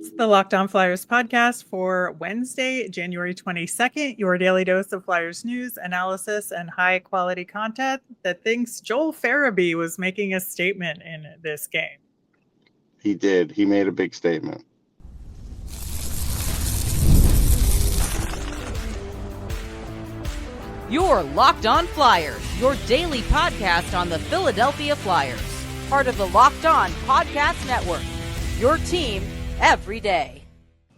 It's the Locked On Flyers podcast for Wednesday, January 22nd, your daily dose of Flyers news, analysis, and high quality content that thinks Joel Farabee was making a statement in this game. He did. He made a big statement. You're Locked On Flyers, your daily podcast on the Philadelphia Flyers. Part of the Locked On Podcast Network, your team every day.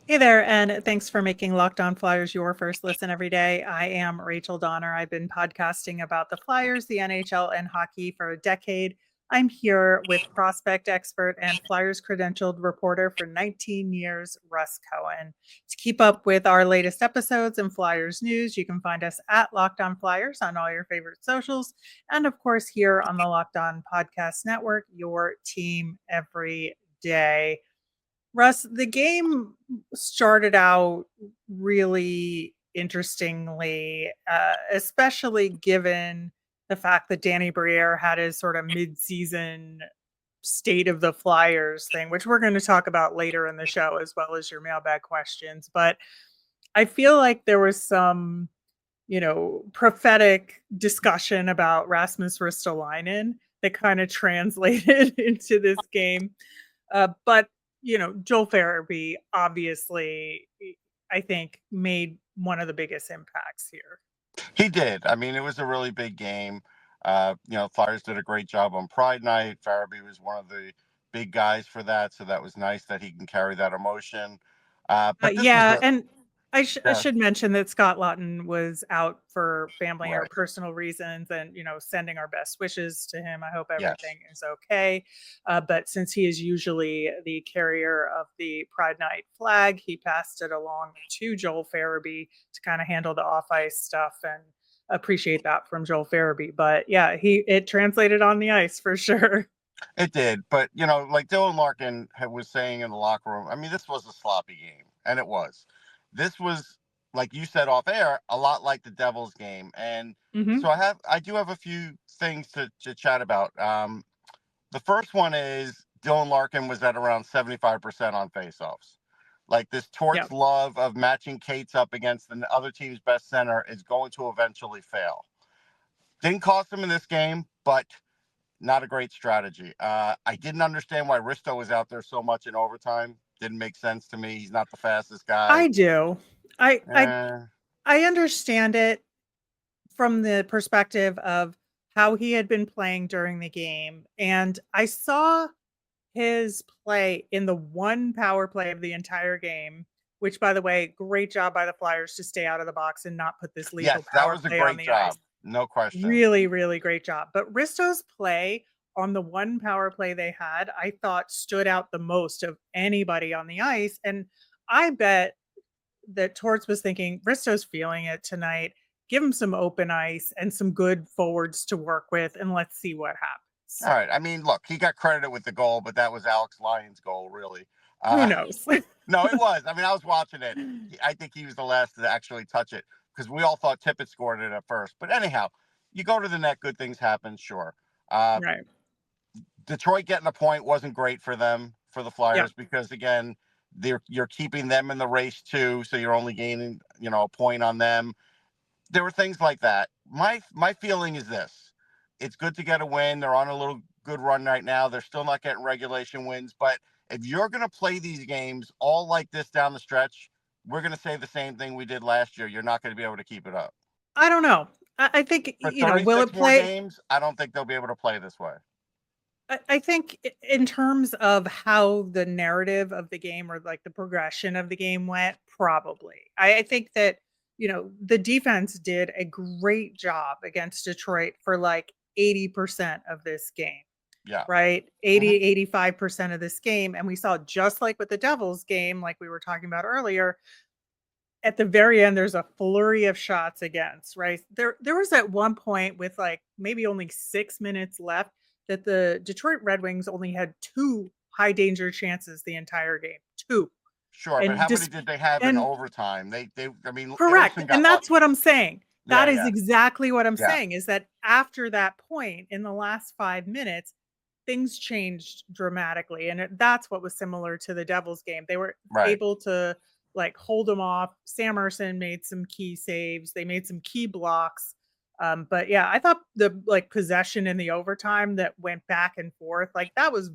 Hey there, and thanks for making Locked On Flyers your first listen every day. I am Rachel Donner. I've been podcasting about the Flyers, the NHL, and hockey for a decade. I'm here with prospect expert and Flyers credentialed reporter for 19 years, Russ Cohen. To keep up with our latest episodes and Flyers news, you can find us at Locked On Flyers on all your favorite socials. And of course, here on the Locked On Podcast Network, your team every day. Russ, the game started out really interestingly, especially given the fact that Danny Briere had his sort of mid-season state of the Flyers thing, which we're going to talk about later in the show, as well as your mailbag questions. But I feel like there was some, prophetic discussion about Rasmus Ristolainen that kind of translated into this game. But Joel Farabee obviously, I think, made one of the biggest impacts here. He did. I mean, it was a really big game. Flyers did a great job on Pride Night. Farabee was one of the big guys for that, so that was nice that he can carry that emotion. And I should mention that Scott Laughton was out for family or personal reasons, and sending our best wishes to him. I hope everything is okay. But since he is usually the carrier of the Pride Night flag, he passed it along to Joel Farabee to kind of handle the off ice stuff, and appreciate that from Joel Farabee. But yeah, it translated on the ice for sure. It did, but like Dylan Larkin was saying in the locker room, I mean, this was a sloppy game, and it was. This was, like you said off air, a lot like the Devils game. And so I do have a few things to chat about. The first one is Dylan Larkin was at around 75% on faceoffs. Like this Torts love of matching Cates up against the other team's best center is going to eventually fail. Didn't cost him in this game, but not a great strategy. I didn't understand why Risto was out there so much in overtime. Didn't make sense to me. He's not the fastest guy. I do. I understand it from the perspective of how he had been playing during the game. And I saw his play in the one power play of the entire game, which, by the way, great job by the Flyers to stay out of the box and not put this lethal power play on the ice. That was a great job. No question. Really, really great job. But Risto's play on the one power play they had, I thought stood out the most of anybody on the ice. And I bet that Torts was thinking, Risto's feeling it tonight. Give him some open ice and some good forwards to work with, and let's see what happens. All right. I mean, look, he got credited with the goal, but that was Alex Lyon's goal, really. Who knows? No, it was. I mean, I was watching it. I think he was the last to actually touch it, because we all thought Tippett scored it at first. But anyhow, you go to the net, good things happen, sure. Right. Detroit getting a point wasn't great for them, for the Flyers, because, again, you're keeping them in the race, too, so you're only gaining, a point on them. There were things like that. My feeling is this. It's good to get a win. They're on a little good run right now. They're still not getting regulation wins. But if you're going to play these games all like this down the stretch, we're going to say the same thing we did last year. You're not going to be able to keep it up. I don't know. I think, will it play games? I don't think they'll be able to play this way. I think in terms of how the narrative of the game, or like the progression of the game went, probably. I think that, the defense did a great job against Detroit for like 80% of this game. Yeah. Right. 85% of this game. And we saw, just like with the Devils game, like we were talking about earlier, at the very end, there's a flurry of shots against, right? There was at one point with like maybe only 6 minutes left that the Detroit Red Wings only had 2 high danger chances the entire game. 2. Sure, but how many did they have in overtime? Correct. And that's what I'm saying. That is exactly what I'm saying, is that after that point, in the last 5 minutes, things changed dramatically, and that's what was similar to the Devils game. They were Right. able to like hold them off. Sam Ersson made some key saves. They made some key blocks. But yeah, I thought the like possession in the overtime that went back and forth, like that was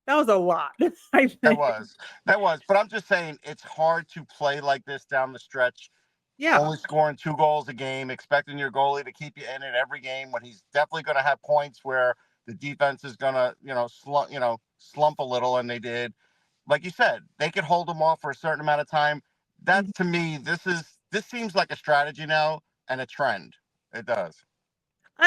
a lot. I That think. was. That was. But I'm just saying it's hard to play like this down the stretch, Yeah. only scoring 2 goals a game, expecting your goalie to keep you in it every game when he's definitely going to have points where the defense is going to, slump a little, and they did. Like you said, they could hold them off for a certain amount of time. That, to me, this seems like a strategy now and a trend. It does.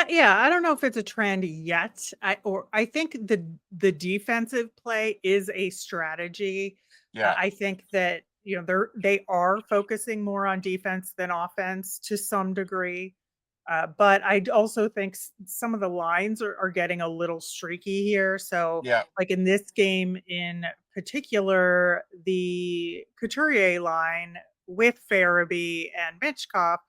Yeah, I don't know if it's a trend yet. I think the defensive play is a strategy. Yeah. I think that they are focusing more on defense than offense to some degree. But also think some of the lines are getting a little streaky here. So, Yeah. like in this game in particular, the Couturier line with Farabee and Mitchkov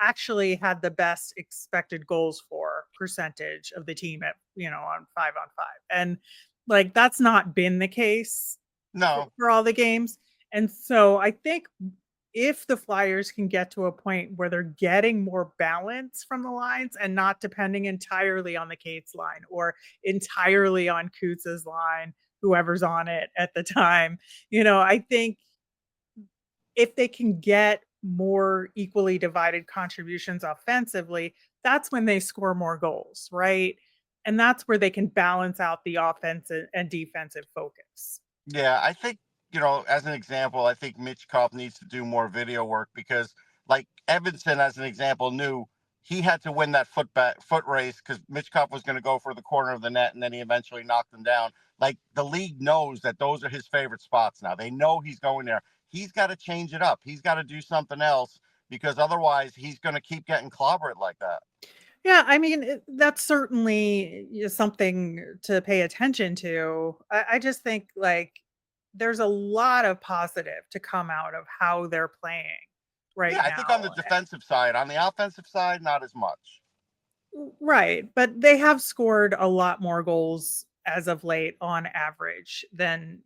actually had the best expected goals for percentage of the team at on 5-on-5, and like that's not been the case No. for all the games. And so I think if the Flyers can get to a point where they're getting more balance from the lines and not depending entirely on the Cates line or entirely on Kutz's line, whoever's on it at the time, I think if they can get more equally divided contributions offensively, that's when they score more goals, right? And that's where they can balance out the offensive and defensive focus. Yeah, I think, as an example, I think Mitchkov needs to do more video work because, like Evanson, as an example, knew he had to win that foot race because Mitchkov was going to go for the corner of the net, and then he eventually knocked him down. Like, the league knows that those are his favorite spots now. They know he's going there. He's got to change it up. He's got to do something else because otherwise he's going to keep getting clobbered like that. Yeah, I mean, that's certainly something to pay attention to. I just think like there's a lot of positive to come out of how they're playing right Yeah, I think on the now. defensive side, on the offensive side, not as much. Right, but they have scored a lot more goals as of late on average than,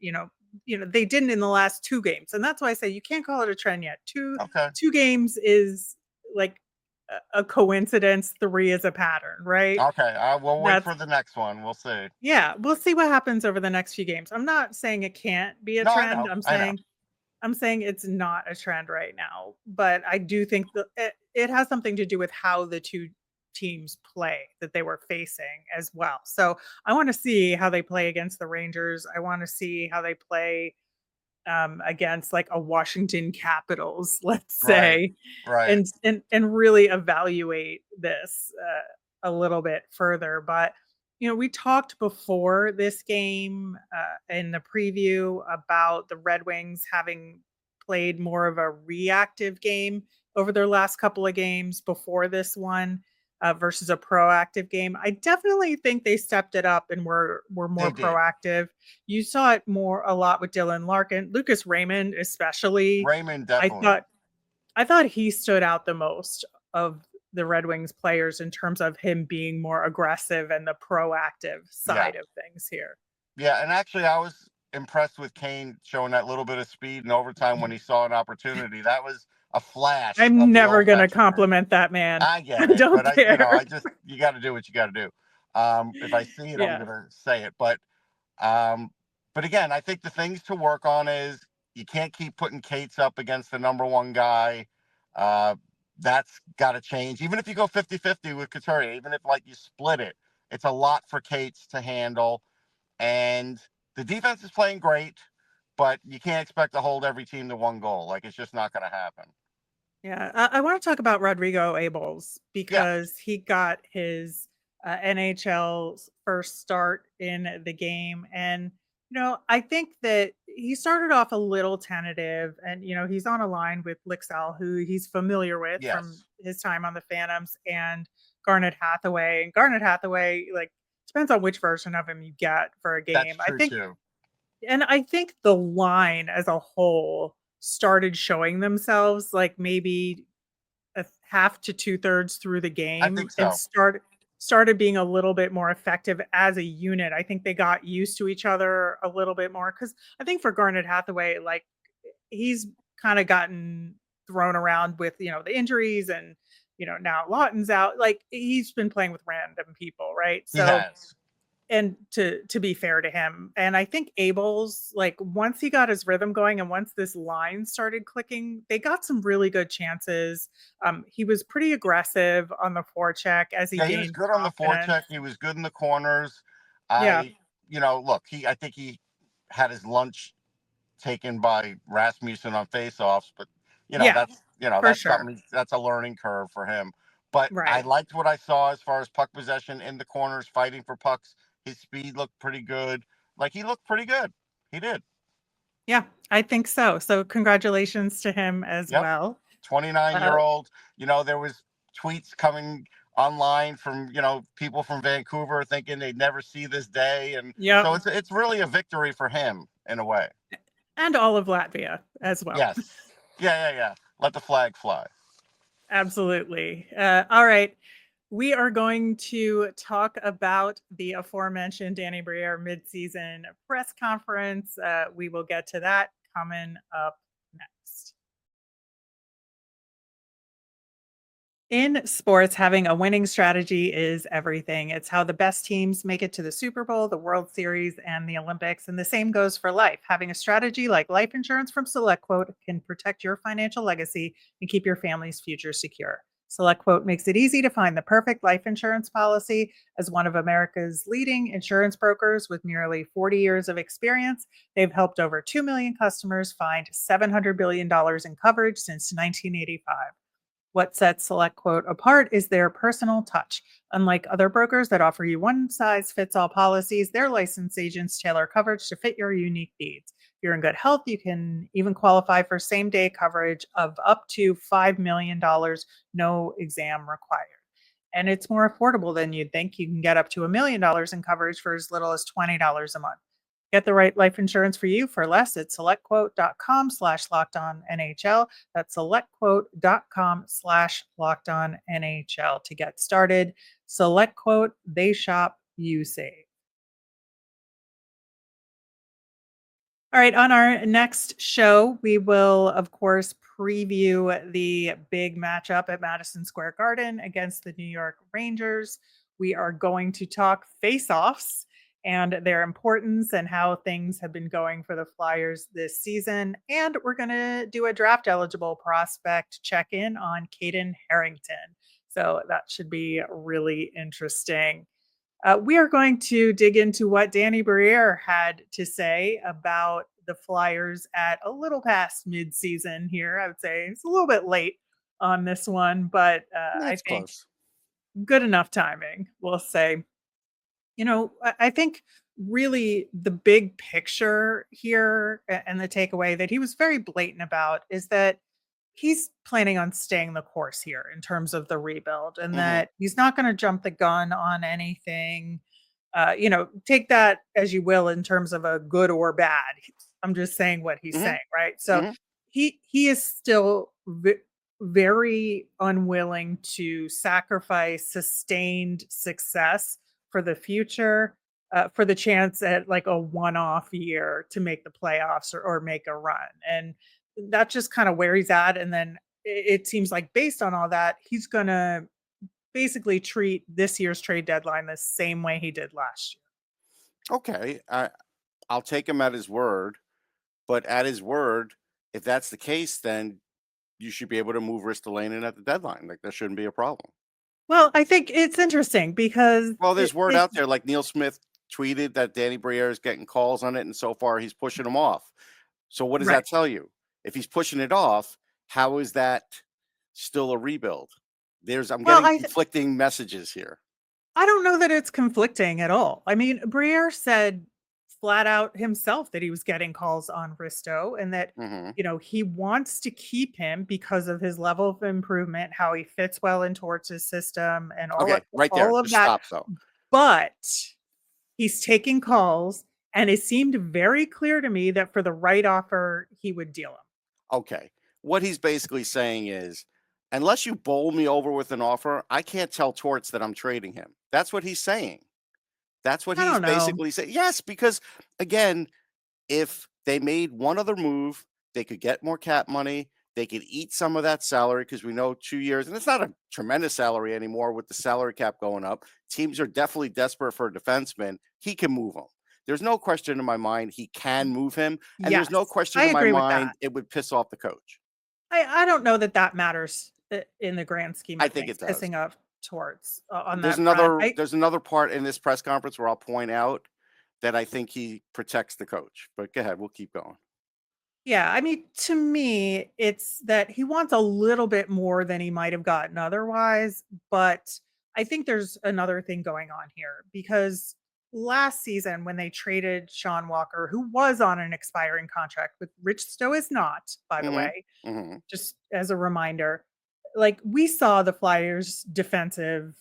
they didn't in the last 2 games. And that's why I say you can't call it a trend yet. Okay. 2 games is like a coincidence, 3 is a pattern, right? Okay. We'll wait That's for the next one. We'll see. Yeah, we'll see what happens over the next few games. I'm not saying it can't be a No, I trend. know. I know. I'm saying it's not a trend right now, but I do think that it has something to do with how the 2 teams play that they were facing as well. So I want to see how they play against the Rangers. I want to see how they play against like a Washington Capitals, let's Right. say, Right. and really evaluate this a little bit further. But we talked before this game in the preview about the Red Wings having played more of a reactive game over their last couple of games before this one versus a proactive game. I definitely think they stepped it up and were more They did. proactive. You saw it a lot with Dylan Larkin, Lucas Raymond especially. Raymond, I definitely. thought he stood out the most of the Red Wings players in terms of him being more aggressive and the proactive side of things here. Yeah, and actually I was impressed with Kane showing that little bit of speed in overtime when he saw an opportunity. That was a flash. I'm never going to compliment that man. I get it, Don't but care. you got to do what you got to do. If I see it, Yeah. I'm going to say it. But again, I think the things to work on is you can't keep putting Cates up against the number 1 guy. That's got to change. Even if you go 50-50 with Couturier, even if like you split it, it's a lot for Cates to handle. And the defense is playing great, but you can't expect to hold every team to 1 goal. Like, it's just not going to happen. Yeah, I want to talk about Rodrigo Abols because he got his NHL's first start in the game. And, I think that he started off a little tentative and, he's on a line with Lixell, who he's familiar with from his time on the Phantoms, and Garnet Hathaway. And Garnet Hathaway, like, depends on which version of him you get for a game. That's true too. And I think the line as a whole started showing themselves like maybe a half to 2/3 through the game. I think so. And started being a little bit more effective as a unit. I think they got used to each other a little bit more because I think for Garnet Hathaway, like he's kind of gotten thrown around with, the injuries and, now Lawton's out. Like he's been playing with random people, right? He So, has. and to be fair to him, and I think Abols, like once he got his rhythm going and once this line started clicking, they got some really good chances. He was pretty aggressive on the forecheck as he Yeah, he was gained good on the confidence. forecheck. He was good in the corners. Yeah, Look, I think he had his lunch taken by Rasmussen on faceoffs, but yeah, for that's sure. something that's a learning curve for him. But I Right. liked what I saw as far as puck possession in the corners, fighting for pucks. His speed looked pretty good. Like he looked pretty good. He did. Yeah, I think so. So congratulations to him as Yep. well. 29-year Uh, old. There was tweets coming online from people from Vancouver thinking they'd never see this day, and yep, so it's really a victory for him in a way. and all of Latvia as well. Yes. Yeah. Let the flag fly. Absolutely. All right. We are going to talk about the aforementioned Danny Briere midseason press conference. We will get to that coming up next. In sports, having a winning strategy is everything. It's how the best teams make it to the Super Bowl, the World Series, and the Olympics. And the same goes for life. Having a strategy like life insurance from SelectQuote can protect your financial legacy and keep your family's future secure. SelectQuote makes it easy to find the perfect life insurance policy. As one of America's leading insurance brokers with nearly 40 years of experience, they've helped over 2 million customers find $700 billion in coverage since 1985. What sets SelectQuote apart is their personal touch. Unlike other brokers that offer you one size fits all policies, their licensed agents tailor coverage to fit your unique needs. If you're in good health, you can even qualify for same day coverage of up to $5 million, no exam required. And it's more affordable than you'd think. You can get up to $1 million in coverage for as little as $20 a month. Get the right life insurance for you for less at selectquote.com/lockedonnhl. That's selectquote.com/lockedonnhl to get started. SelectQuote, they shop, you save. All right, on our next show, we will, of course, preview the big matchup at Madison Square Garden against the New York Rangers. We are going to talk face-offs and their importance and how things have been going for the Flyers this season. And we're going to do a draft eligible prospect check in on Caden Harrington. So that should be really interesting. We are going to dig into what Danny Briere had to say about the Flyers at a little past midseason here. I would say it's a little bit late on this one, but I That's think close. good enough timing, we'll say. I think really the big picture here and the takeaway that he was very blatant about is that he's planning on staying the course here in terms of the rebuild and Mhm. that he's not going to jump the gun on anything. Take that as you will in terms of a good or bad. I'm just saying what he's Mhm. saying, right? So Mhm. he is still very unwilling to sacrifice sustained success for the future, for the chance at like a one-off year to make the playoffs or make a run. And that's just kind of where he's at. And then it seems like based on all that, he's going to basically treat this year's trade deadline the same way he did last year. Okay, I'll take him at his word, but at his word, if that's the case, then you should be able to move Ristolainen at the deadline. Like that shouldn't be a problem. Well, I think it's interesting because Well, there's word out there, like Neil Smith tweeted that Danny Briere is getting calls on it, and so far he's pushing them off. So what does right. that tell you? If he's pushing it off, how is that still a rebuild? I'm Well, getting conflicting messages here. I don't know that it's conflicting at all. I mean, Briere said flat out himself that he was getting calls on Risto and that, Hmm. he wants to keep him because of his level of improvement, how he fits well in towards his system and Okay, right there. all of Just that. stop. So But he's taking calls and it seemed very clear to me that for the right offer, he would deal him. okay, what he's basically saying is, unless you bowl me over with an offer, I can't tell Torts that I'm trading him. That's what he's saying. That's what I he's don't know. basically saying. Yes, because again, if they made one other move, they could get more cap money. They could eat some of that salary because we know 2 years, and it's not a tremendous salary anymore with the salary cap going up. Teams are definitely desperate for a defenseman. He can move him. There's no question in my mind he can move him, and there's no Yes, question I in my agree with mind that. it would piss off the coach. I don't know that matters in the grand scheme I of think things, it does. pissing off Torts on There's that front. another part in this press conference where I'll point out that I think he protects the coach. But go ahead, we'll keep going. Yeah, I mean, to me, it's that he wants a little bit more than he might have gotten otherwise. But I think there's another thing going on here because last season, when they traded Sean Walker, who was on an expiring contract, but Rich Stowe is not, by the way, just as a reminder, like we saw the Flyers' defensive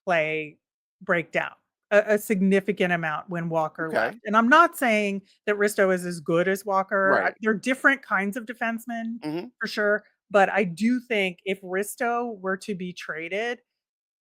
play break down a significant amount when Walker left. Okay. And I'm not saying that Risto is as good as Walker. Right. They're different kinds of defensemen for sure. But I do think if Risto were to be traded,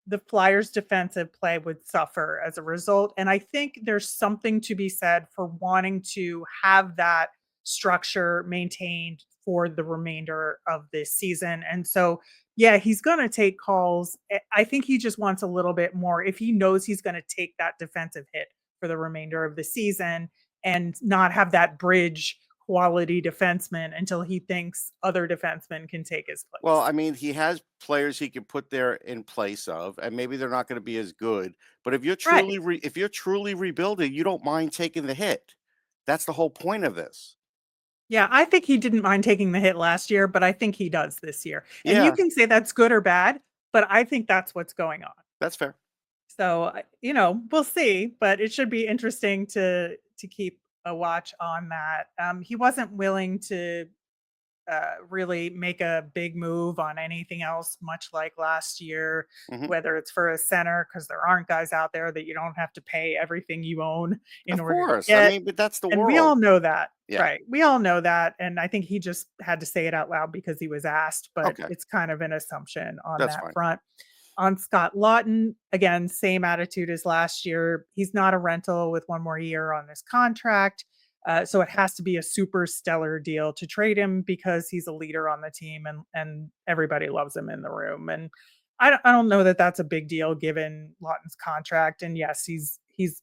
the Flyers' defensive play would suffer as a result. And I think there's something to be said for wanting to have that structure maintained for the remainder of this season. And so, yeah, he's going to take calls. I think he just wants a little bit more if he knows he's going to take that defensive hit for the remainder of the season and not have that bridge quality defenseman until he thinks other defensemen can take his place. Well, I mean, he has players he can put there in place of, and maybe they're not going to be as good. But if you're truly if you're truly rebuilding, you don't mind taking the hit. That's the whole point of this. Yeah, I think he didn't mind taking the hit last year, but I think he does this year. And you Yeah, can say that's good or bad, but I think that's what's going on. that's fair. So, we'll see, but it should be interesting to keep a watch on that. He wasn't willing to really make a big move on anything else, much like last year, Mhm. whether it's for a center, because there aren't guys out there that you don't have to pay everything you own in Of order to course. I get. mean, but that's the And we all world. know that, Yeah. right? We all know that, and I think he just had to say it out loud because he was asked, but Okay, it's kind of an assumption on that's that fine. front. On Scott Laughton, again, same attitude as last year. He's not a rental with one more year on this contract. So it has to be a super stellar deal to trade him because he's a leader on the team and everybody loves him in the room. And I don't know that that's a big deal given Lawton's contract. And yes, he's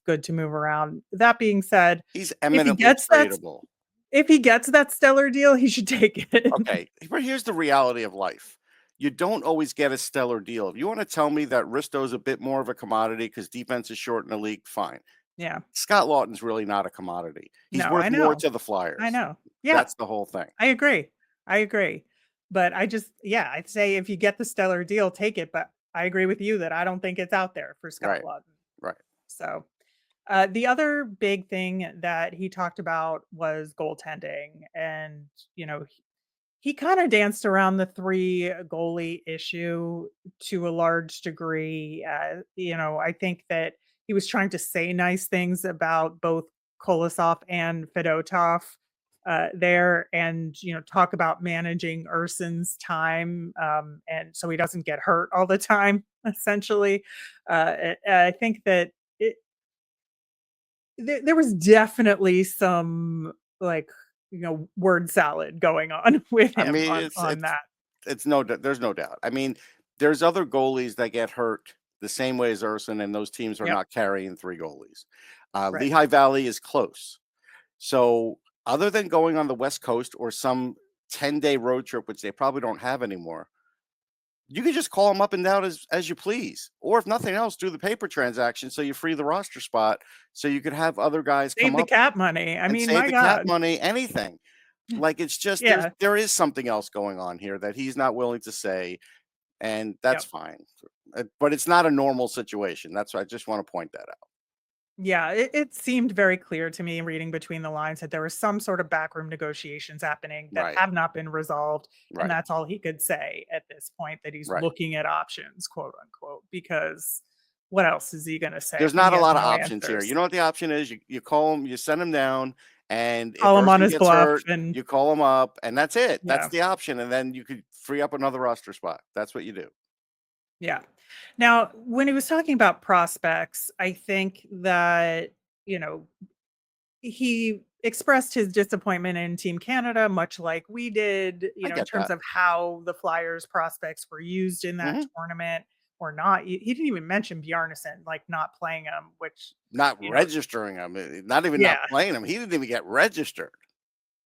good to move around. That being said, He's if he eminently gets that tradable. if he gets that stellar deal, he should take it. Okay, but here's the reality of life. You don't always get a stellar deal. If you want to tell me that Risto's a bit more of a commodity because defense is short in the league, fine. Yeah. Scott Lawton's really not a commodity. He's No, worth I more know. to the Flyers. I know. Yeah. That's the whole thing. I agree. But I'd say if you get the stellar deal, take it. But I agree with you that I don't think it's out there for Scott Right. Laughton. Right. So the other big thing that he talked about was goaltending. And, he kind of danced around the three goalie issue to a large degree. I think that he was trying to say nice things about both Kolosov and Fedotov there and talk about managing Urson's time and so he doesn't get hurt all the time essentially. I think that there was definitely some word salad going on with I him mean, on that. there's no doubt. I mean, there's other goalies that get hurt the same way as Urson, and those teams are Yep. not carrying three goalies. Right. Lehigh Valley is close. So other than going on the West Coast or some 10-day road trip, which they probably don't have anymore, you can just call them up and down as you please. Or if nothing else, do the paper transaction so you free the roster spot so you could have other guys Save come the up cap money. I and mean, save my the cap God. money, anything. Like it's just Yeah. there is something else going on here that he's not willing to say, and that's fine. But it's not a normal situation. That's why I just want to point that out. Yeah, it seemed very clear to me reading between the lines that there was some sort of backroom negotiations happening that Right. have not been resolved. Right. And that's all he could say at this point, that he's Right. looking at options, quote unquote, because what else is he going to say? There's when not he a has lot of no options here. answers? You know what the option is? You call him, you send him down, And if Call him on Erskine his gets bluff hurt, and you call him up, and that's it. That's yeah. the option. And then you could free up another roster spot. That's what you do. Yeah. Now, when he was talking about prospects, I think that, you know, he expressed his disappointment in Team Canada, much like we did, I in get terms that. of how the Flyers prospects were used in that hmm tournament or not. He didn't even mention Bjarnason, like not playing him, which, Not you know, registering him, not even not yeah, playing him. He didn't even get registered.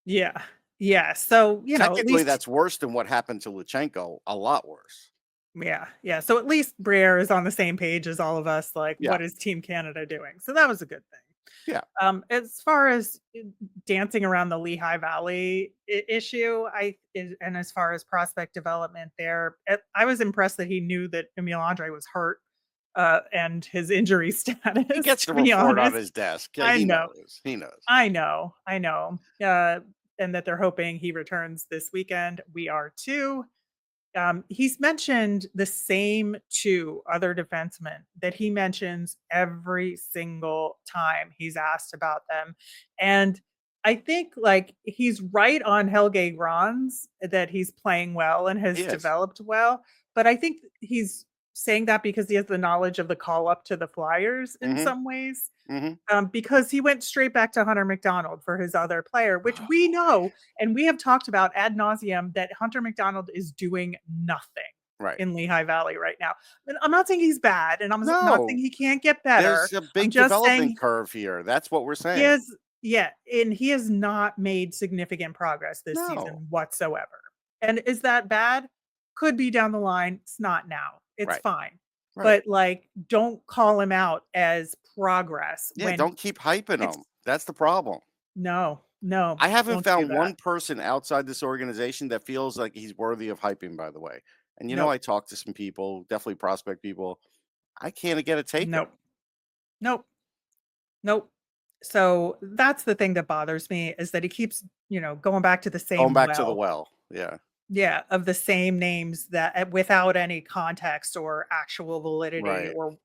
yeah, yeah. So, at Technically, least, that's worse than what happened to Luchanko. A lot worse. yeah, yeah. So at least Briere is on the same page as all of us. Like, Yeah. what is Team Canada doing? So that was a good thing. Yeah. As far as dancing around the Lehigh Valley issue, and as far as prospect development there, I was impressed that he knew that Emil Andre was hurt and his injury He status. gets the To be report on honest, his desk. Yeah, I he know, knows. He knows. I know, and that they're hoping he returns this weekend. We are too. He's mentioned the same two other defensemen that he mentions every single time he's asked about them. And I think like he's right on Helge Grans that he's playing well and He has is. developed well. But I think he's saying that because he has the knowledge of the call up to the Flyers in hmm some ways. hmm Because he went straight back to Hunter McDonald for his other player, which we know and we have talked about ad nauseum that Hunter McDonald is doing nothing Right. in Lehigh Valley right now. And I'm not saying he's bad, and I'm not saying No, he can't get better. there's a I'm big just development saying curve here. That's what we're he saying. has, yeah, and he has not made significant progress this No. season whatsoever. And is that bad? Could be down the line. It's not now. It's Right. fine. Right. But like, don't call him out as progress Yeah, when don't keep hyping it's him. That's the problem. no, no, I haven't don't do found that. one person outside this organization that feels like he's worthy of hyping, by the way. And I Nope, talked to some people, definitely prospect people. I can't get a take on nope, him. nope, nope. So that's the thing that bothers me is that he keeps, going back to the Going same back to the well. well. Yeah. Yeah, of the same names that without any context or actual validity Right. or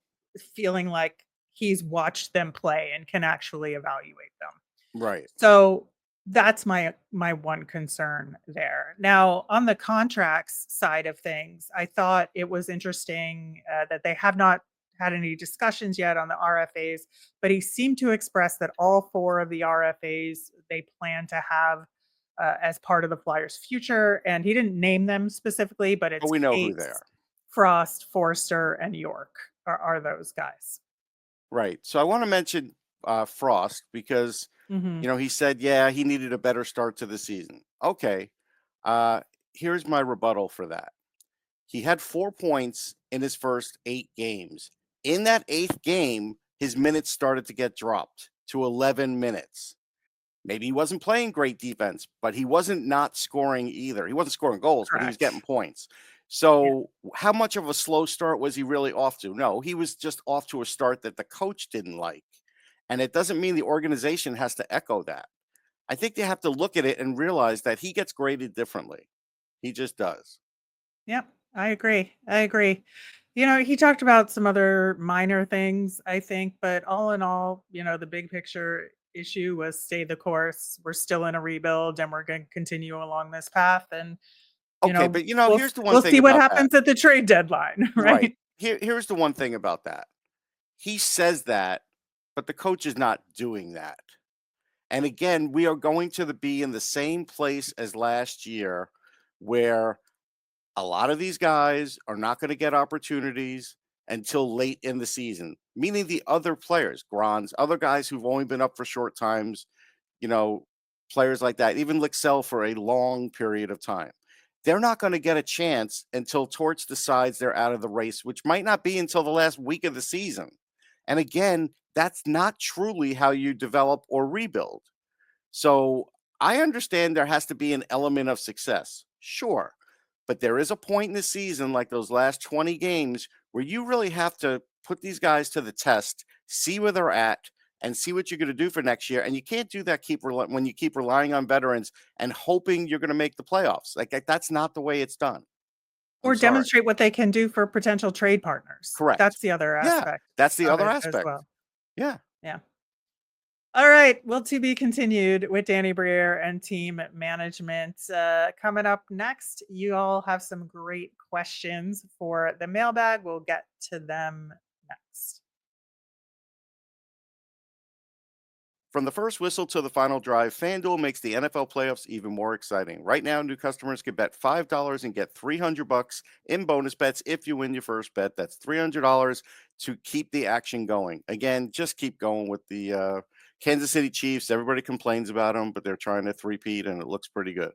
feeling like he's watched them play and can actually evaluate them. Right. So that's my one concern there. Now, on the contracts side of things, I thought it was interesting that they have not had any discussions yet on the RFAs, but he seemed to express that all four of the RFAs they plan to have as part of the Flyers' future, and he didn't name them specifically, but But it's we know who they Cates, are. Frost, Forster, and York are those guys. Right. So I want to mention Frost because, Hmm. he said, yeah, he needed a better start to the season. Okay. Uh, Here's my rebuttal for that. He had 4 points in his first 8 games. In that 8th game, his minutes started to get dropped to 11 minutes. Maybe he wasn't playing great defense, but he wasn't not scoring either. He wasn't scoring goals, but he was getting Correct. points. Yeah. So, how much of a slow start was he really off to? No, he was just off to a start that the coach didn't like. And it doesn't mean the organization has to echo that. I think they have to look at it and realize that he gets graded differently. He just does. Yep, I agree. I agree. He talked about some other minor things, I think, but all in all, the big picture issue was stay the course. We're still in a rebuild and we're going to continue along this path. And, Okay, but we'll here's the one we'll thing see what about that. happens at the trade deadline, Right. right? Here's the one thing about that. He says that, but the coach is not doing that. And again, we are going to be in the same place as last year where a lot of these guys are not going to get opportunities until late in the season, meaning the other players, Grans, other guys who've only been up for short times, you know, players like that, even Lixell for a long period of time. They're not going to get a chance until Torch decides they're out of the race, which might not be until the last week of the season. And again, that's not truly how you develop or rebuild. So I understand there has to be an element of success. Sure. But there is a point in the season, like those last 20 games, where you really have to put these guys to the test, see where they're at, and see what you're going to do for next year. And you can't do that when you keep relying on veterans and hoping you're going to make the playoffs. Like that's not the way it's done. I'm Or sorry. demonstrate what they can do for potential trade partners. Correct. That's the other Yeah, aspect that's the of other it as aspect. well. Yeah. Yeah. All right. Well, to be continued with Danny Briere and team management. Coming up next, you all have some great questions for the mailbag. We'll get to them next. From the first whistle to the final drive, FanDuel makes the NFL playoffs even more exciting. Right now, new customers can bet $5 and get $300 in bonus bets if you win your first bet. That's $300 to keep the action going. Again, just keep going with the Kansas City Chiefs. Everybody complains about them, but they're trying to three-peat, and it looks pretty good.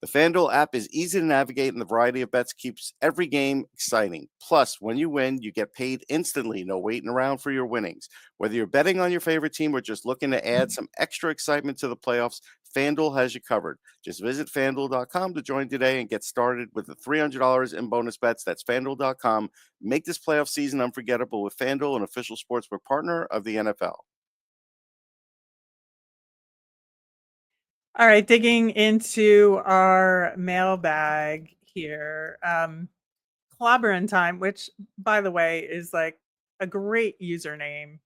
The FanDuel app is easy to navigate, and the variety of bets keeps every game exciting. Plus, when you win, you get paid instantly. No waiting around for your winnings. Whether you're betting on your favorite team or just looking to add some extra excitement to the playoffs, FanDuel has you covered. Just visit FanDuel.com to join today and get started with the $300 in bonus bets. That's FanDuel.com. Make this playoff season unforgettable with FanDuel, an official sportsbook partner of the NFL. All right, digging into our mailbag here. Clobberin' Time, which, by the way, is like a great username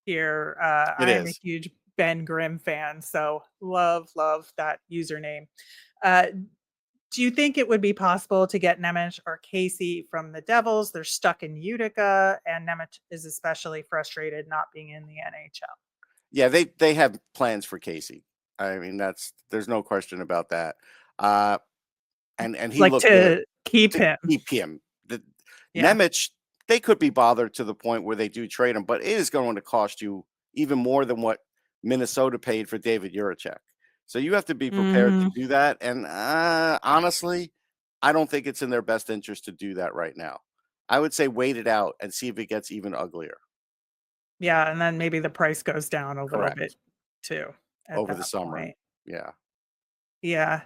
here. It I am a is. huge Ben Grimm fan, so love that username. Uh, do you think it would be possible to get Nemeth or Casey from the Devils? They're stuck in Utica, and Nemeth is especially frustrated not being in the NHL. Yeah, they have plans for Casey. I mean, there's no question about that. And he Like looked good to keep to him. keep him. The Yeah. Nemeth, they could be bothered to the point where they do trade him, but it is going to cost you even more than what Minnesota paid for David Juracek. So you have to be prepared to Hmm. do that. And honestly, I don't think it's in their best interest to do that right now. I would say wait it out and see if it gets even uglier. Yeah, and then maybe the price goes down a little bit Correct. too at Over the that summer. point. Yeah. Yeah.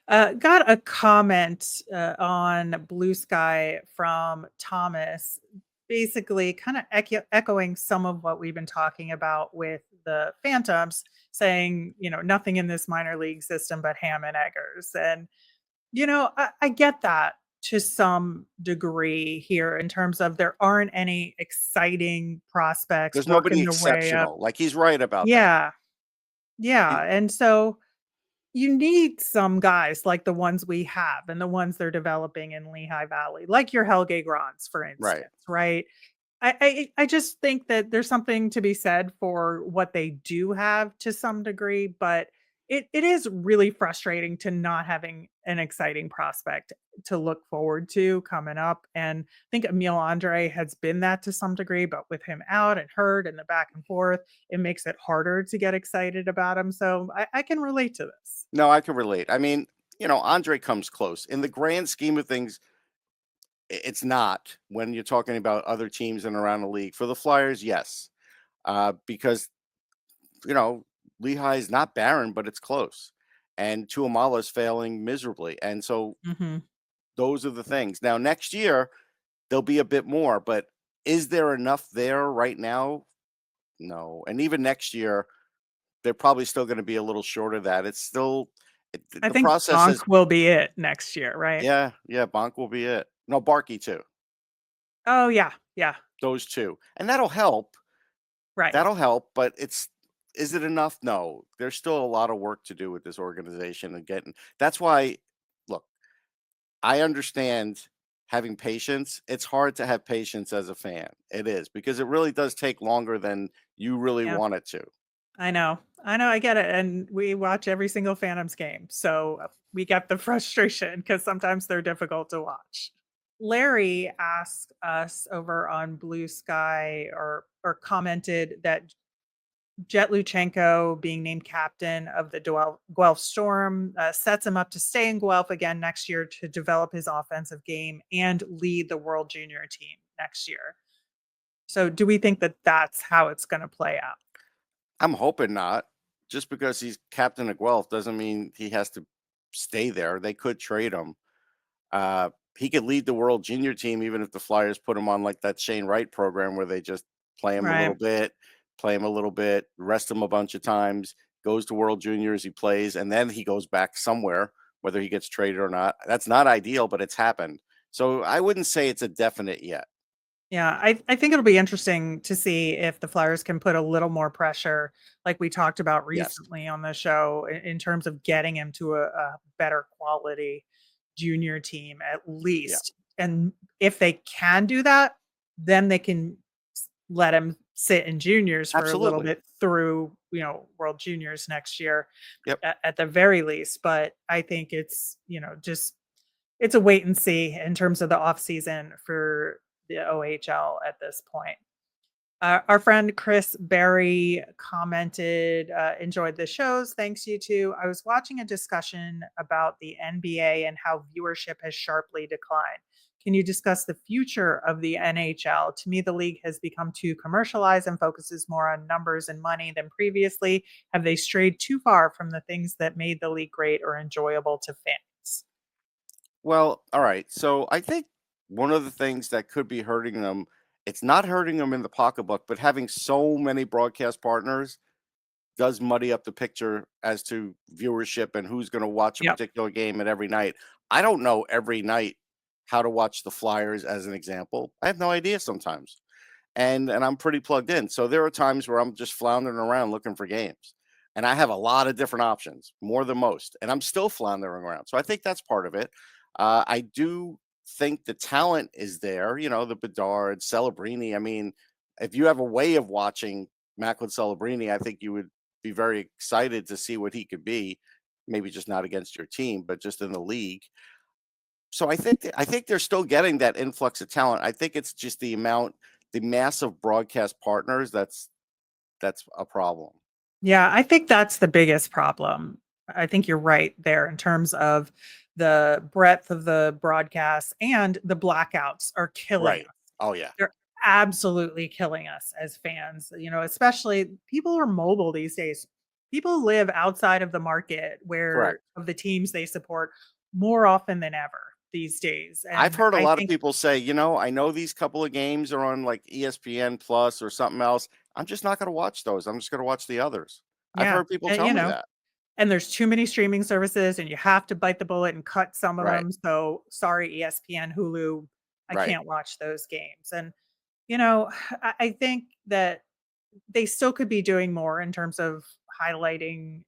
Got a comment on Blue Sky from Thomas, basically kind of echoing some of what we've been talking about with the Phantoms, saying, nothing in this minor league system but ham and eggers. And, I get that to some degree here in terms of there aren't any exciting prospects There's nobody working their way up. exceptional. Like, he's right about that. Yeah. Yeah. He And so you need some guys like the ones we have and the ones they're developing in Lehigh Valley, like your Helge Grants, for Right. instance, right? I just think that there's something to be said for what they do have to some degree, but it is really frustrating to not having an exciting prospect to look forward to coming up. And I think Emil Andre has been that to some degree, but with him out and hurt and the back and forth, it makes it harder to get excited about him. So I can relate to this. No, I can relate. I mean, Andre comes close. In the grand scheme of things, it's not when you're talking about other teams and around the league. For the Flyers, yes. Because, you know, Lehigh is not barren, but it's close. And Tuamala is failing miserably. And so Hmm. those are the things. Now, next year, there'll be a bit more, but is there enough there right now? No. And even next year, they're probably still going to be a little short of that. It's still I the think process is, Bonk will be it next year, right? yeah, Bonk will be it. No, Barkey too. Oh, yeah. Yeah. Those two. And that'll help. Right. That'll help, but is it enough? No. There's still a lot of work to do with this organization and getting that's why look, I understand having patience. It's hard to have patience as a fan. It is because it really does take longer than you really Yeah. want it to. I know. I know. I get it. And we watch every single Phantoms game. So we get the frustration because sometimes they're difficult to watch. Larry asked us over on Blue Sky or commented that Jett Luchanko being named captain of the Guelph Storm sets him up to stay in Guelph again next year to develop his offensive game and lead the World Junior team next year. So, do we think that that's how it's going to play out? I'm hoping not. Just because he's captain of Guelph doesn't mean he has to stay there. They could trade him. He could lead the World Junior team even if the Flyers put him on like that Shane Wright program where they just Right. play him a little bit, rest him a bunch of times, goes to World Juniors, he plays, and then he goes back somewhere, whether he gets traded or not. That's not ideal, but it's happened. So I wouldn't say it's a definite yet. Yeah, I think it'll be interesting to see if the Flyers can put a little more pressure, like we talked about Yes. recently on the show, in terms of getting him to a better quality junior team at Yeah. least. And if they can do that, then they can let him sit in juniors for a little Absolutely. bit through, World Juniors next year Yep. at the very least. But I think it's, just it's a wait and see in terms of the off season for the OHL at this point. Our friend Chris Berry commented, enjoyed the shows. Thanks, you two. I was watching a discussion about the NBA and how viewership has sharply declined. Can you discuss the future of the NHL? To me, the league has become too commercialized and focuses more on numbers and money than previously. Have they strayed too far from the things that made the league great or enjoyable to fans? Well, all right. So I think one of the things that could be hurting them, it's not hurting them in the pocketbook, but having so many broadcast partners does muddy up the picture as to viewership and who's going to watch a Yep. particular game at every night. I don't know every night how to watch the Flyers as an example. I have no idea sometimes. And I'm pretty plugged in. So there are times where I'm just floundering around looking for games. And I have a lot of different options, more than most, and I'm still floundering around. So I think that's part of it. I do think the talent is there, the Bedard, Celebrini. I mean, if you have a way of watching Macklin Celebrini, I think you would be very excited to see what he could be. Maybe just not against your team, but just in the league. So I think they're still getting that influx of talent. I think it's just the massive broadcast partners that's a problem. Yeah, I think that's the biggest problem. I think you're right there in terms of the breadth of the broadcasts, and the blackouts are killing Right. us. Oh yeah. They're absolutely killing us as fans, especially people are mobile these days. People live outside of the market Correct. where of the teams they support more often than ever these days. I've And heard a I lot of think, people say, I know these couple of games are on like ESPN Plus or something else. I'm just not going to watch those. I'm just going to watch the others. I've yeah, heard people and, tell me that. and there's too many streaming services and you have to bite the bullet and cut some of Right. them. So sorry, ESPN, Hulu, I Right. can't watch those games. And, you know, I think that they still could be doing more in terms of highlighting,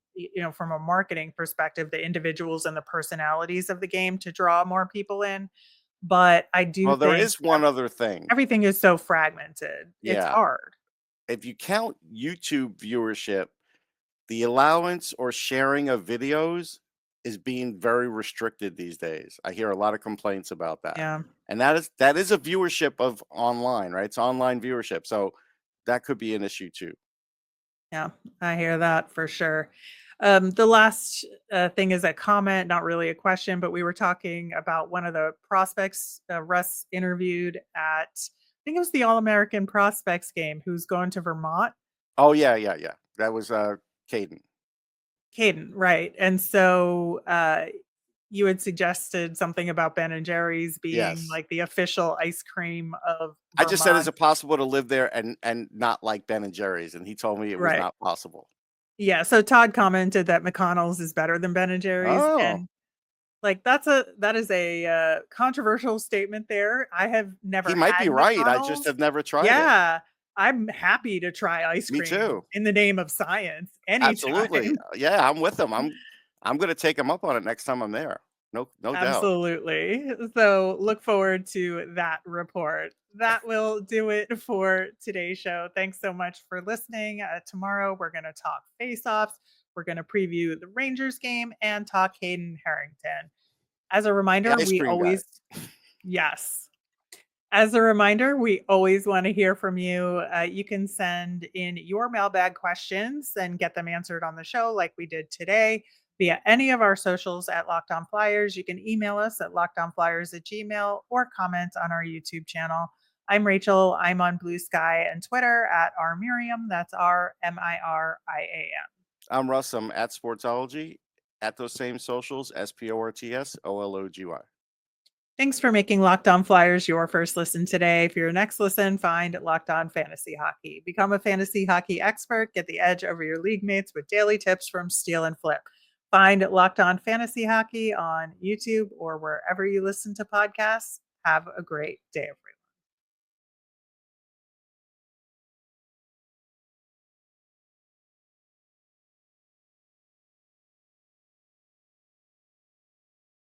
from a marketing perspective, the individuals and the personalities of the game to draw more people in. But I do Well, there think is one other thing. everything is so fragmented. It's Yeah. hard. If you count YouTube viewership, the allowance or sharing of videos is being very restricted these days. I hear a lot of complaints about that. Yeah. And that is a viewership of online, right? It's online viewership. So that could be an issue too. Yeah, I hear that for sure. The last thing is a comment, not really a question, but we were talking about one of the prospects Russ interviewed at, I think it was the All American Prospects game, who's going to Vermont. Oh yeah, yeah, yeah. That was Caden. Caden, right. And so you had suggested something about Ben and Jerry's being Yes. like the official ice cream of I just said, is Vermont. it possible to live there and not like Ben and Jerry's? And he told me it was Right. not possible. Yeah. So Todd commented that McConnell's is better than Ben and Jerry's. Oh, And like, that is a, controversial statement there. I have never he might be had right. I just McDonald's. have never tried it. Yeah, I'm happy to try ice Me cream too. in the name of science Absolutely. anytime. Yeah, I'm with him. I'm gonna take him up on it next time I'm there. No doubt. Absolutely. So, look forward to that report. That will do it for today's show. Thanks so much for listening. Tomorrow, we're gonna talk face-offs, we're gonna preview the Rangers game, and talk Hayden Harrington. As a The reminder, ice we cream guy. always yes. As a reminder, we always want to hear from you. You can send in your mailbag questions and get them answered on the show, like we did today, via any of our socials at Locked On Flyers. You can email us at lockedonflyers@gmail or comment on our YouTube channel. I'm Rachel. I'm on Blue Sky and Twitter at rmiriam. That's RMIRIAM. I'm Russ. I'm at Sportsology at those same socials, SPORTSOLOGY. Thanks for making Locked On Flyers your first listen today. For your next listen, find Locked On Fantasy Hockey. Become a fantasy hockey expert. Get the edge over your league mates with daily tips from Steal and Flip. Find Locked On Fantasy Hockey on YouTube or wherever you listen to podcasts. Have a great day, everyone.